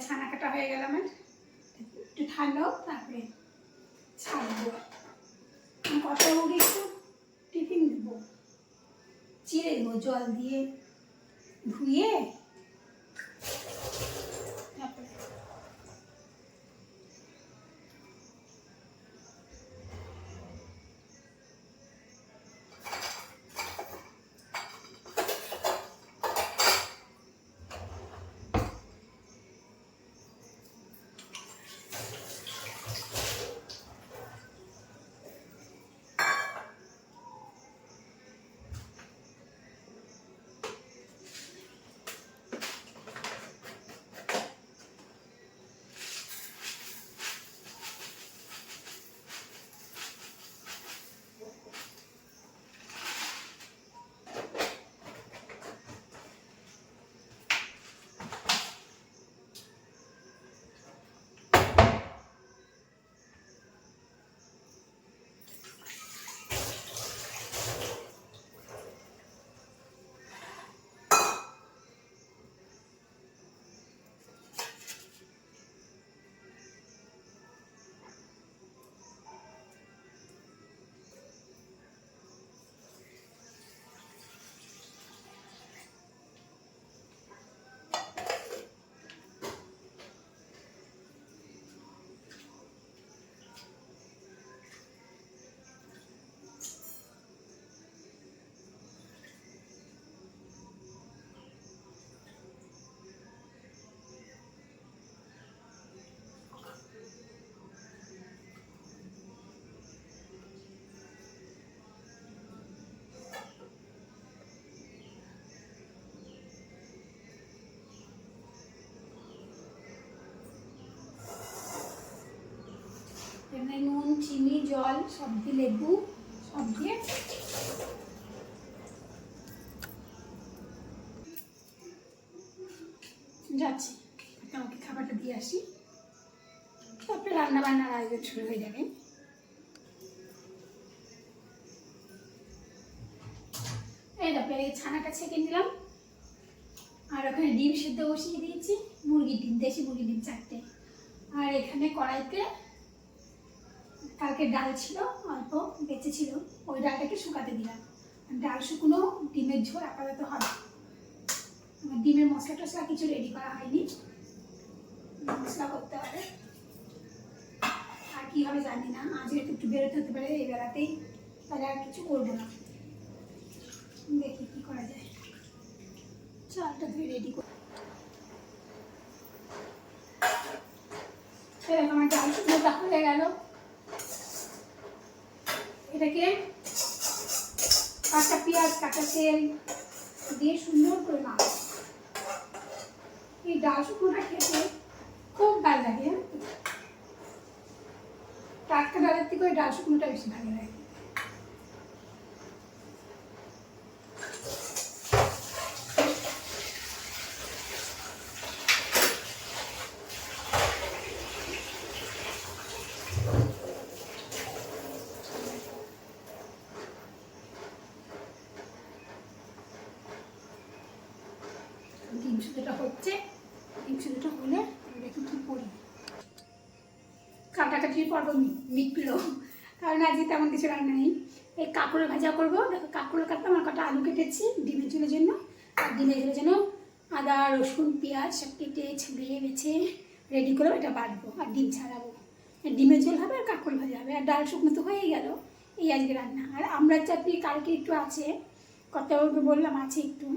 ছানা কাটা হয়ে গেল আমার, একটু ঠান্ডা হোক তারপরে ছাড়বো। কত মুখে একটু টিফিন দেবো, চিড়ে দেবো জল দিয়ে ধুয়ে। এখানে নুন, চিনি, জল সব দিয়ে, লেবু সব দিয়ে যাচ্ছি। আমাকে খাবারটা দিয়ে আসি, তারপরে রান্না বান্নার আয়োজন শুরু হয়ে যাবে। এই তারপরে ছানাটা ছেঁকে নিলাম, আর ওখানে ডিম সেদ্ধ বসিয়ে দিয়েছি, মুরগির ডিম, দেশি মুরগির ডিম 4টে। আর এখানে কড়াইতে কালকে ডাল ছিল, অল্প বেঁচে ছিল, ওই ডালটাকে শুকাতে দিলাম। ডাল শুকনো, ডিমের ঝোল আপাতত হবে। ডিমের মশলা টশলা কিছু রেডি করা হয়নি, মশলা করতে হবে। আর কি হবে জানি না, আজকে একটু বেরোতে হতে পারে এই বেলাতেই, তাহলে আর কিছু করবো না। দেখি কি করা যায়। চালটা ধুয়ে রেডি করি। আমার ডাল শুকনোটা হয়ে গেল। এটাকে কাঁচা পেঁয়াজ, কাঁচা তেল দিয়ে সুন্দর করে মাখবো। এই ডাল শুকনোটা খেতে খুব ভালো লাগে, টাটকা ডালের থেকে ওই ডাল শুকনোটা বেশি ভালো লাগে। ডিম শুধুটা হচ্ছে, ডিম শুধুটা হলে দেখুন কি করি। কাটাকাটির পর্ব মিটলো, কারণ আজকে তেমন কিছু রান্না নেই। এই কাঁকরোল ভাজা করবো। দেখো কাঁকরোল কাটতাম, আর কটা আলু কেটেছি ডিমের ঝোলের জন্য। আর ডিমের ঝোলের জন্য আদা, রসুন, পেঁয়াজ সব কেটে ছুঁড়ে বেছে রেডি করবো, এটা বাটবো আর ডিম ছাড়াবো। ডিমের ঝোল হবে আর কাঁকরোল ভাজা হবে, আর ডাল শুকনো তো হয়েই গেল। এই আজকে রান্না। আর আমরা চাটনি কালকে একটু আছে, কর্তাবাবুকে বললাম আছে একটু,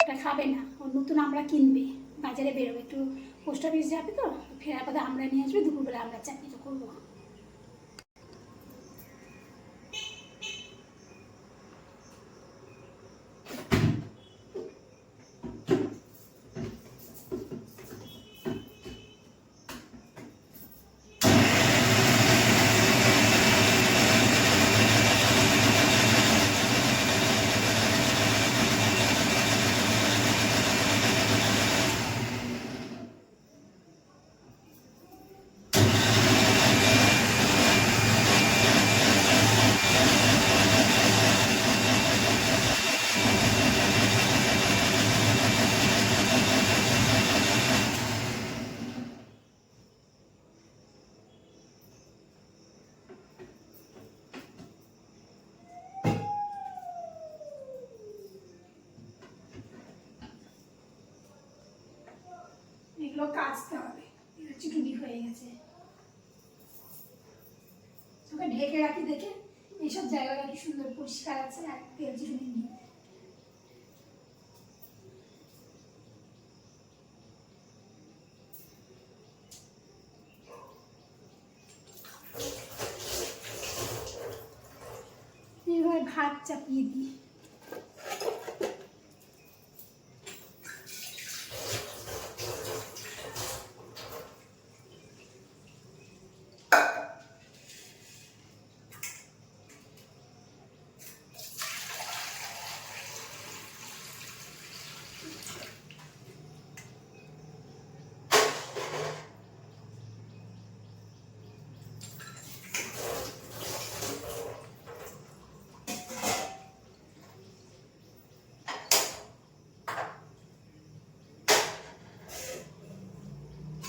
ওটা খাবে না, ও নতুন আমরা কিনবে, বাজারে বেরোবে, একটু পোস্ট অফিস যাবে তো, ফেরার পথে আমরা নিয়ে আসবে, দুপুরবেলা আমরা চাটনিটা করবো। এগুলো কাচতে হবে, চিটুনি হয়ে গেছে। ওকে ঢেকে রাখি, দেখে এইসব জায়গাটা কি সুন্দর পরিষ্কার আছে আর তেল চিটুনি নেই। এবার ভাত চাপিয়ে দিই।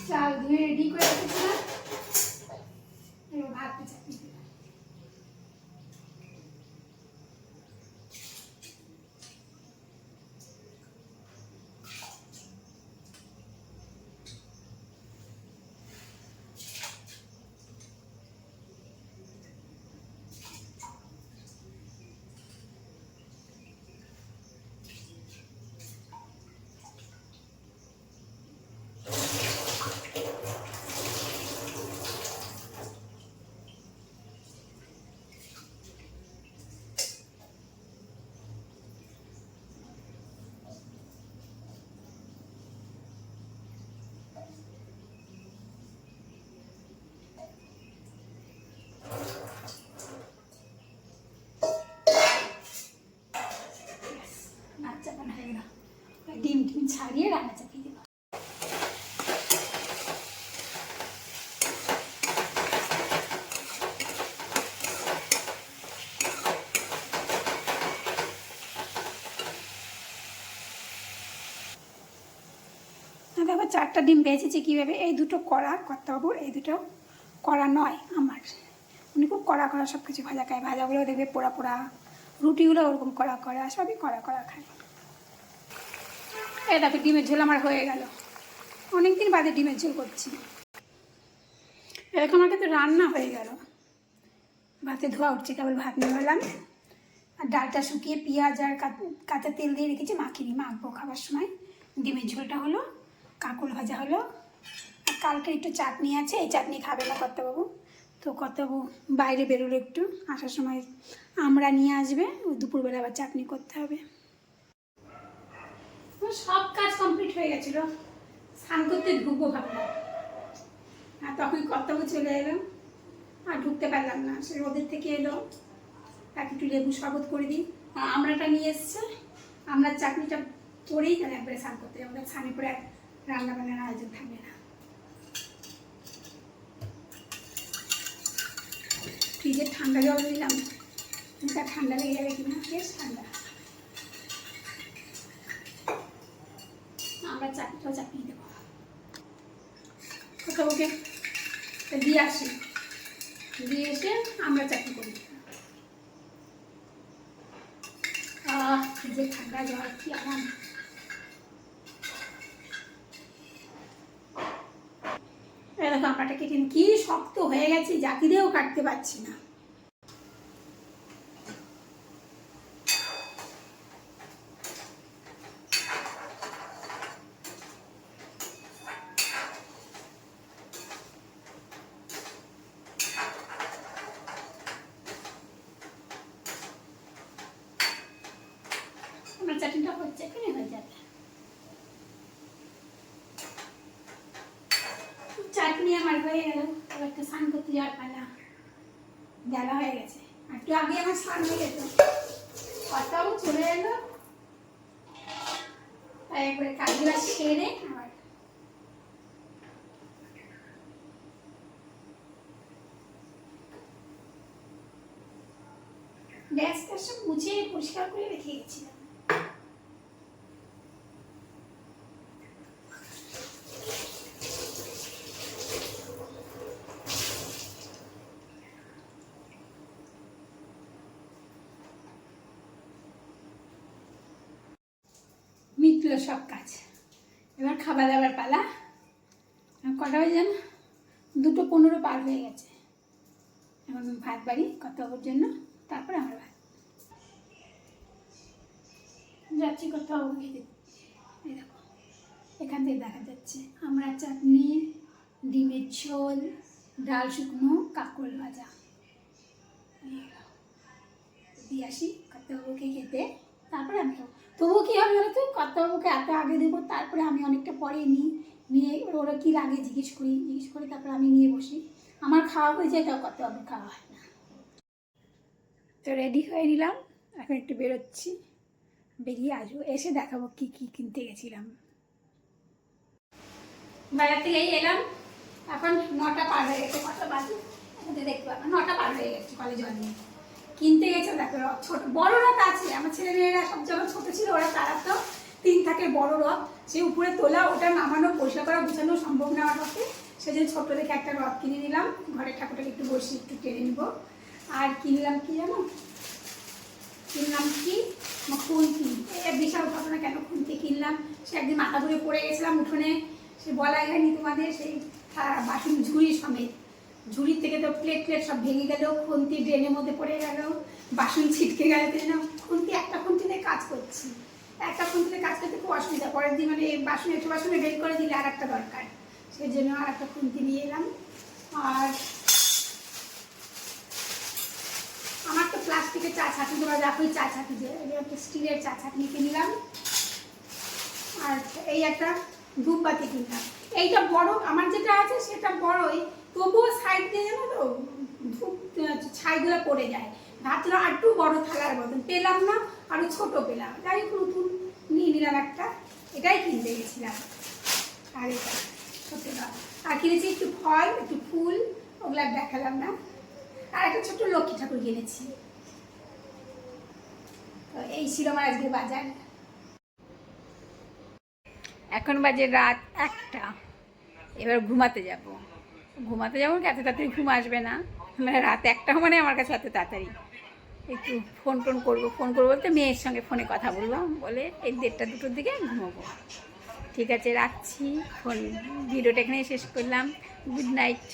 চাল ধুয়ে রেডি করে রেখেছিলাম, এবার ভাতটা চাপিয়ে দিলাম। ডিম টিম ছাড়িয়ে রান্না চাপিয়ে দেবো। দেখো 4টা ডিম বেঁচেছে কীভাবে। এই দুটো কড়া কর্তাবাবুর, এই দুটো কড়া নয় আমার। উনি খুব কড়া কড়া সব কিছু ভাজা খায়, ভাজাগুলো দেখবে পোড়া পোড়া, রুটিগুলো ওরকম কড়া কড়া, সবই কড়া কড়া খায়। এই দেখো ডিমের ঝোল আমার হয়ে গেল, অনেকদিন বাদে ডিমের ঝোল করছি। এরকম আমার কিন্তু রান্না হয়ে গেল, ভাতে ধোয়া উঠছে, কেবল ভাত নামালাম। আর ডালটা শুকিয়ে পেঁয়াজ আর কাঁচা তেল দিয়ে রেখেছি, মাখিনি মাখবো খাবার সময়। ডিমের ঝোলটা হলো, কাঁকল ভাজা হলো, আর কালকে একটু চাটনি আছে, এই চাটনি খাবে না কর্তাবাবু, তো কর্তাবাবু বাইরে বেরোলো একটু, আসার সময় আমরা নিয়ে আসবে, দুপুরবেলা আবার চাটনি করতে হবে। সব কাজ কমপ্লিট হয়ে গেছিলো, স্নান করতে ঢুকবো ভাবলাম, আর তখন কর্তাবাবু চলে এলো, আর ঢুকতে পারলাম না। সে ওদের থেকে এলো, তাকে একটু লেবু শরবত করে দিই, আমড়াটা নিয়ে এসছে, আমরা চাটনিটা করেই তাহলে একবারে স্নান করতে যাবো, স্নানে পরে রান্না বান্নার আয়োজন থাকবে না। ফ্রিজের ঠান্ডা জল দিলাম, তার ঠান্ডা লেগে যাবে কিনা, বেশ ঠান্ডা। আমরা চাটনিটাও চাপিয়ে দেবো, কোথাও ওকে দিয়ে আসি, দিয়ে এসে আমরা চাটনি করি। ফ্রিজের ঠান্ডা জল কি আরাম। দেখো আমরাটা কেটে কি শক্ত হয়ে গেছে, জাকি দিয়েও কাটতে পারছি না। আমার চাটনিটা হচ্ছে, এখানে হয়ে যাবে। চাটনি আমার হয়ে গেল, এবার একটু স্নান করতে যাওয়ার পালা, বেলা হয়ে গেছে। আর একটু আগে আমার স্নান হয়ে যেত, কর্তাও চলে এলো, তাই একবারে কাজগুলো সেরে আবার গ্যাসটা সব মুছে পরিষ্কার করে রেখে গেছিলাম। মিটলো সব কাজ, এবার খাবার দাবার পালা। কটা বাজে জানো? 2:15 পার হয়ে গেছে। এখন ভাত বাড়ি কর্তাবাবুর জন্য, তারপরে আমার ভাত। যাচ্ছি কর্তাবাবু খেতে। এই দেখো এখান থেকে দেখা যাচ্ছে আমরা চাটনি, ডিমের ঝোল, ডাল শুকনো, কাঁকরোল ভাজা দিয়ে আসি কর্তাবাবুকে খেতে, তারপরে আমি খাবো। তবুও কী হবে বলো তো, কর্তাবাবুকে এত আগে দেবো, তারপরে আমি অনেকটা পরে নিয়ে ওরা কী লাগে জিজ্ঞেস করি তারপরে আমি নিয়ে বসি। আমার খাওয়া হয়ে যায়, তাও কর্তাবাবুর খাওয়া হয় না। তো রেডি হয়ে নিলাম, এখন একটু বেরোচ্ছি, বেরিয়ে আসবো, এসে দেখাবো কী কী কিনতে গেছিলাম। বাজার থেকেই এলাম, এখন 9টা পার হয়ে গেছে, কটা বাজে দেখতে পাবো, 9টা পার হয়ে গেছে। কলে জল নিয়ে কিনতে গেছে, দেখো রথ ছোট বড় রথ আছে, আমার ছেলে মেয়েরা সব যখন ছোট ছিল ওরা তারাতো 3 থাকে বড় রথ, সে উপরে তোলা, ওটা নামানো পরিষ্কার করা গুছানো সম্ভব না আমার পক্ষে, সেজন্য ছোট্ট দেখে একটা রথ কিনে নিলাম, ঘরের ঠাকুরটাকে একটু বসে একটু টেনে নেবো। আর কিনলাম কি জানো, কিনলাম কি খুন্তি, বিশাল ঘটনা, কেন খুন্তি কিনলাম, সে একদিন মাথা ধরে পড়ে গেছিলাম উঠোনে, সে বলাই হয়নি তোমাদের, সেই বাসন ঝুড়ি সমেত, ঝুড়ির থেকে তো প্লেট সব ভেঙে গেল, খুন্তি ড্রেনের মধ্যে পড়ে গেল, বাসন ছিটকে গেল, খুন্তি একটা খুন্তিতে কাজ করছি, একটা খুন্তিতে কাজ করতে খুব অসুবিধা, পরের দিন মানে বাসনে একটু বাসনে বের করে দিলে আর একটা দরকার, সেই জন্য আর একটা খুন্তি নিয়ে এলাম। আর আমার তো প্লাস্টিকের চা ছাঁকনি, তোমরা দেখোই চা ছাঁকি, যে একটা স্টিলের চা ছাঁকনি কিনে নিলাম। আর এই একটা ধূপবাতি কিনলাম, এইটা বড়, আমার যেটা আছে সেটা বড়ই, তবুও সাইড দিয়ে জানো তো ধূপ ছাইগুলো পড়ে যায়, ভাবছিলাম আর একটু বড় থালার মতন পেলাম না, আরও ছোট পেলাম, তাই নতুন নিয়ে নিলাম একটা, এটাই কিনতে গেছিলাম। আর এটা ছোটটা, আর কিনেছি একটু ফল একটু ফুল, ওগুলো দেখালাম না। আর একটা ছোট্ট লক্ষ্মী ঠাকুর কিনেছি। তো এই ছিল আমার আজকে বাজার। এখন বাজে রাত 1টা, এবার ঘুমাতে যাব এত তাড়াতাড়ি ঘুম আসবে না, মানে রাত 1টা মানে আমার কাছে এত তাড়াতাড়ি, একটু ফোন করবো বলতে মেয়ের সঙ্গে ফোনে কথা বলবো, বলে এই 1:30 2টোর দিকে ঘুমাবো। ঠিক আছে, রাখছি, ভিডিওটা এখানেই শেষ করলাম। Good night.